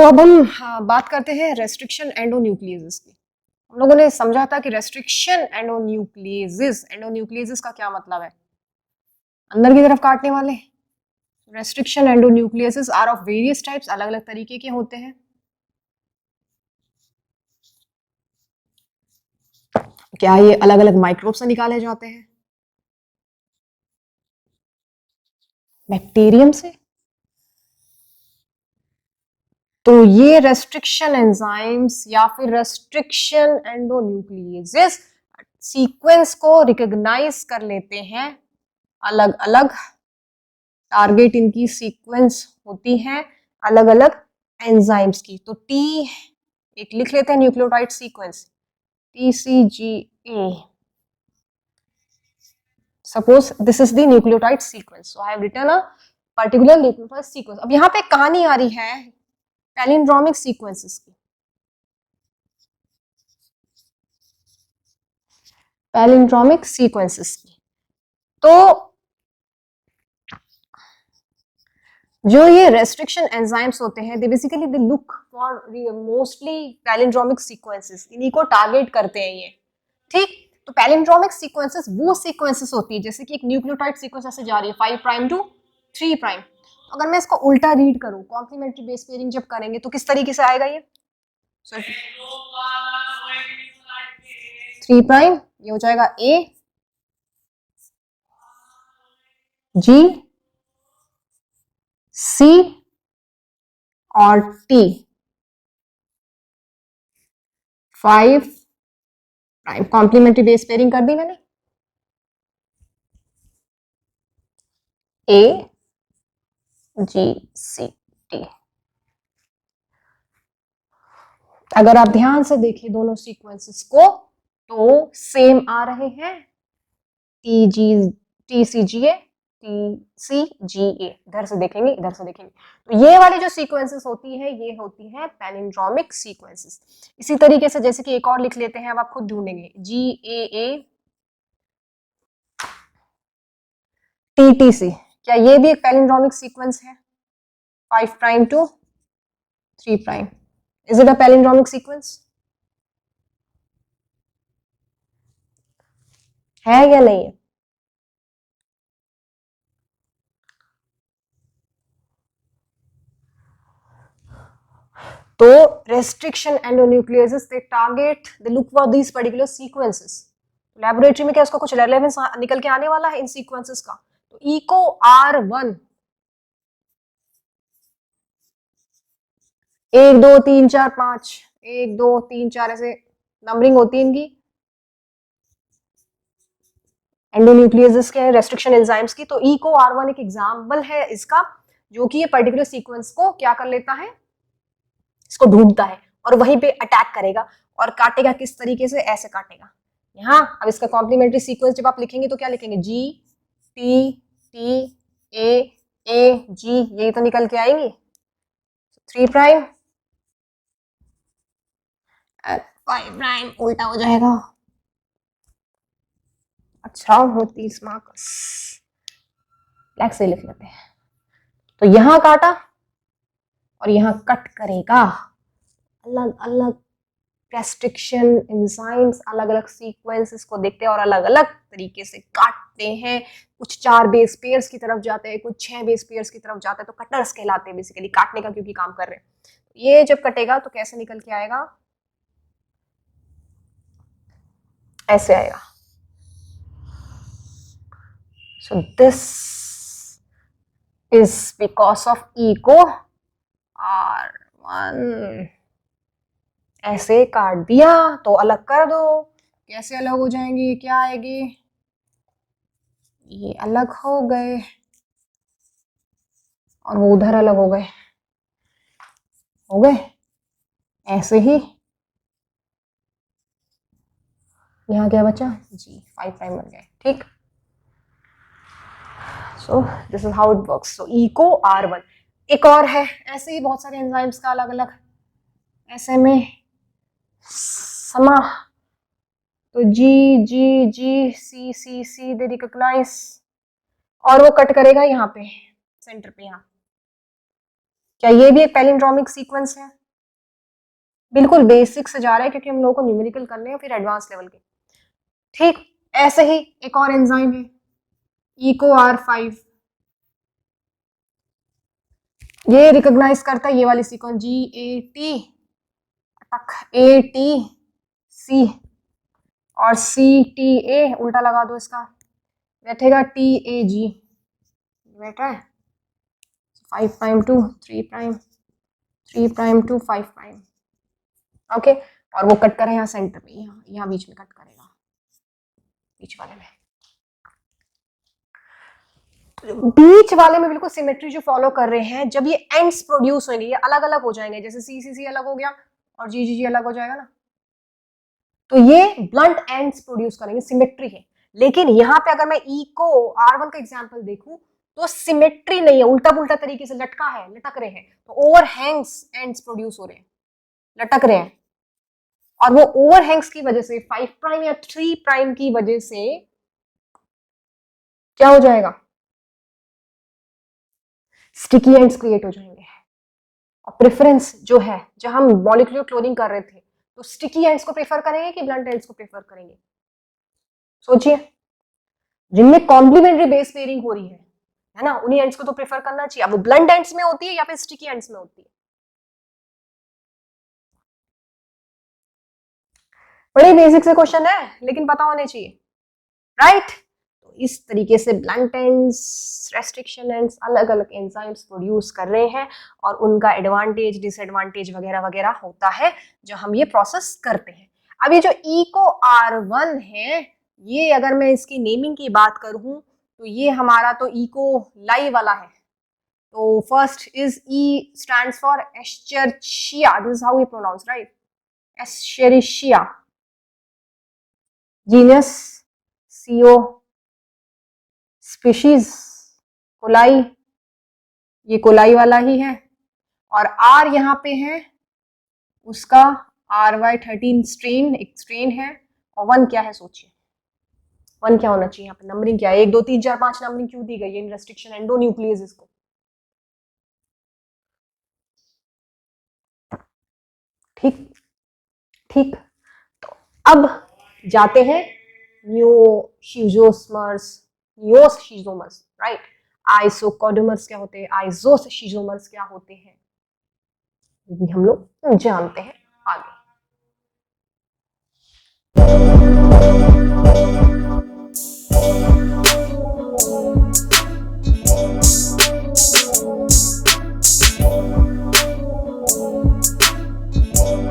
अब हम बात करते हैं रेस्ट्रिक्शन एंडोन्यूक्लियस की। हम लोगों ने समझा था कि रेस्ट्रिक्शन एंडोन्यूक्लियस का क्या मतलब है, अंदर की तरफ काटने वाले। Restriction endonucleases are of various types, अलग अलग तरीके के होते हैं। क्या ये अलग अलग माइक्रोब से निकाले जाते हैं? बैक्टीरियम से। तो ये रेस्ट्रिक्शन एंजाइम्स या फिर रेस्ट्रिक्शन एंडोन्यूक्लियस सीक्वेंस को रिकॉग्नाइज कर लेते हैं। अलग अलग टारगेट इनकी सीक्वेंस होती है अलग अलग एंजाइम्स की। तो टी एक लिख लेते हैं nucleotide sequence TCGA। Suppose this is the nucleotide sequence. So I have written a particular nucleotide sequence. अब यहाँ पे कहानी आ रही है पैलिंड्रोमिक सीक्वेंसेस की। पैलिंड्रोमिक सीक्वेंसेस की तो जो ये रेस्ट्रिक्शन एंजाइम्स होते हैं they basically they look for mostly palindromic sequences, इन्हीं को टारगेट करते हैं ये। ठीक, तो पैलिंड्रोमिक सीक्वेंसेस वो सीक्वेंसेस होती है जैसे कि एक न्यूक्लियोटाइड सीक्वेंस ऐसे जा रही है 5 प्राइम टू 3 प्राइम। तो अगर मैं इसको उल्टा रीड करूं कॉम्प्लीमेंट्री बेस पेयरिंग जब करेंगे तो किस तरीके से आएगा ये 3 प्राइम, ये हो जाएगा A G C और T 5 prime. Complementary base pairing कर दी मैंने। A G C T। अगर आप ध्यान से देखिए दोनों सीक्वेंसेस को तो सेम आ रहे हैं TCGA TCGA। इधर से देखेंगे इधर से देखेंगे तो ये वाली जो सीक्वेंसेस होती है ये होती है पैलिंड्रोमिक सीक्वेंसेस। इसी तरीके से जैसे कि एक और लिख लेते हैं, अब आप खुद ढूंढेंगे GAA TTC। क्या ये भी एक पैलिंड्रोमिक सीक्वेंस है 5 prime to 3 prime? Is it a palindromic sequence? है या नहीं है? तो restriction endonucleases they target they look for these particular sequences. Laboratory में क्या उसका कुछ रेलेवेंस निकल के आने वाला है इन सीक्वेंसेस का? तो इको R1 1 2 3 4 5 1 2 3 4 ऐसे नंबरिंग होती है इनकी एंडोन्यूक्लियस के रेस्ट्रिक्शन एंजाइम्स की। तो इको R1 एक एग्जाम्पल है इसका जो कि ये पर्टिकुलर सीक्वेंस को क्या कर लेता है, इसको ढूंढता है और वहीं पे अटैक करेगा और काटेगा। किस तरीके से? ऐसे काटेगा। यहाँ अब इसका कॉम्प्लीमेंट्री सीक्वेंस जब आप लिखेंगे तो क्या लिखेंगे G T T A A G, यही तो निकल के आएंगी 3 प्राइम 5 प्राइम उल्टा हो जाएगा। अच्छा हो 30 मार्क्स ब्लैक से लिख लेते हैं। तो यहां काटा और यहां कट करेगा। अलग अलग रेस्ट्रिक्शन एंजाइम्स अलग अलग सीक्वेंसेस को देखते हैं और अलग अलग तरीके से काटते हैं। कुछ 4 बेस पेयर्स की तरफ जाते हैं, कुछ 6 बेस पेयर्स की तरफ जाते हैं। तो कटर्स कहलाते हैं बेसिकली, काटने का क्योंकि काम कर रहे हैं। ये जब कटेगा तो कैसे निकल के आएगा? ऐसे आएगा। So this is because of eco R1। ऐसे काट दिया तो अलग कर दो, कैसे अलग हो जाएंगे? क्या आएगी? ये अलग हो गए और वो उधर अलग हो गए, हो गए ऐसे ही। यहाँ क्या बचा? G 5 प्राइम बन गए। ठीक, so this is how it works. So Eco R1 एक और है, ऐसे ही बहुत सारे एंजाइम्स का अलग अलग ऐसे में समा। तो G G G C C C दे रिकॉग्नाइज और वो कट करेगा यहाँ पे सेंटर पे। यहाँ क्या ये भी एक पैलिंड्रोमिक सीक्वेंस है? बिल्कुल बेसिक से जा रहे हैं क्योंकि हम लोगों को न्यूमेरिकल करने हैं फिर एडवांस लेवल के। ठीक, ऐसे ही एक और एंजाइम है इको R5, ये रिकॉग्नाइज करता है ये वाली सीक्वेंस GAT, और CTA, उल्टा लगा दो इसका, बैठेगा TAG, बैठा है 5 prime to 3 prime, 3 prime to 5 prime. Okay, और वो कट करें यहाँ सेंटर में, यहाँ बीच में कट करेगा, बीच वाले में। बीच वाले में बिल्कुल सिमेट्री जो फॉलो कर रहे हैं, जब ये एंड्स प्रोड्यूस होंगे ये अलग अलग हो जाएंगे, जैसे CCC अलग हो गया और GGG अलग हो जाएगा ना, तो ये ब्लंट एंड्स प्रोड्यूस करेंगे, सिमेट्री है। लेकिन यहाँ पे अगर मैं ई को R1 का एग्जांपल देखूं तो सिमेट्री नहीं है, उल्टा पुल्टा तरीके से लटका है, लटक रहे हैं, तो ओवरहैंग्स एंड्स प्रोड्यूस हो रहे हैं, लटक रहे हैं, और वो ओवरहैंग्स की वजह से 5 प्राइम या 3 प्राइम की वजह से क्या हो जाएगा, स्टिकी एंड्स क्रिएट हो जाएंगे। और प्रेफरेंस जो है, जब हम मॉलिक्यूलर क्लोनिंग कर रहे थे तो स्टिकी एंड्स को प्रेफर करेंगे कि ब्लंट एंड्स को प्रेफर करेंगे, सोचिए। जिनमें कॉम्प्लीमेंट्री बेस पेयरिंग हो रही है ना, उन्हीं एंड्स को तो प्रेफर करना चाहिए। अब वो ब्लंट एंड्स में होती है या फिर स्टिकी एंड्स में होती है, बड़े बेसिक से क्वेश्चन है लेकिन पता होने चाहिए, राइट। तो इस तरीके से ब्लंट एंड्स, रेस्ट्रिक्शन एंड्स अलग अलग एंजाइम्स प्रोड्यूस कर रहे हैं, और उनका एडवांटेज डिसएडवांटेज वगैरह वगैरह होता है जो हम ये प्रोसेस करते हैं। अब ये जो इको R1 है, ये अगर मैं इसकी नेमिंग की बात करूं तो ये हमारा तो इको लाई वाला है। तो first is E stands for Escherichia, this is how we pronounce, right? Escherichia, genus CO, species coli, ये कोलाई वाला ही है, और R यहाँ पे है उसका RY13 स्ट्रेन, एक स्ट्रेन है, और 1 क्या है सोचिए, 1 क्या होना चाहिए यहाँ पे, नंबरिंग क्या है, 1 2 3 4 5 नंबरिंग क्यों दी गई है इन रेस्ट्रिक्शन एंडोन्यूक्लियस इसको, ठीक ठीक। तो अब जाते हैं नियोशीजोमर्स, राइट। आइसोकोडोमर्स क्या होते हैं, आइसोशीजोमर्स क्या होते हैं, ये भी हम लोग जानते हैं आगे।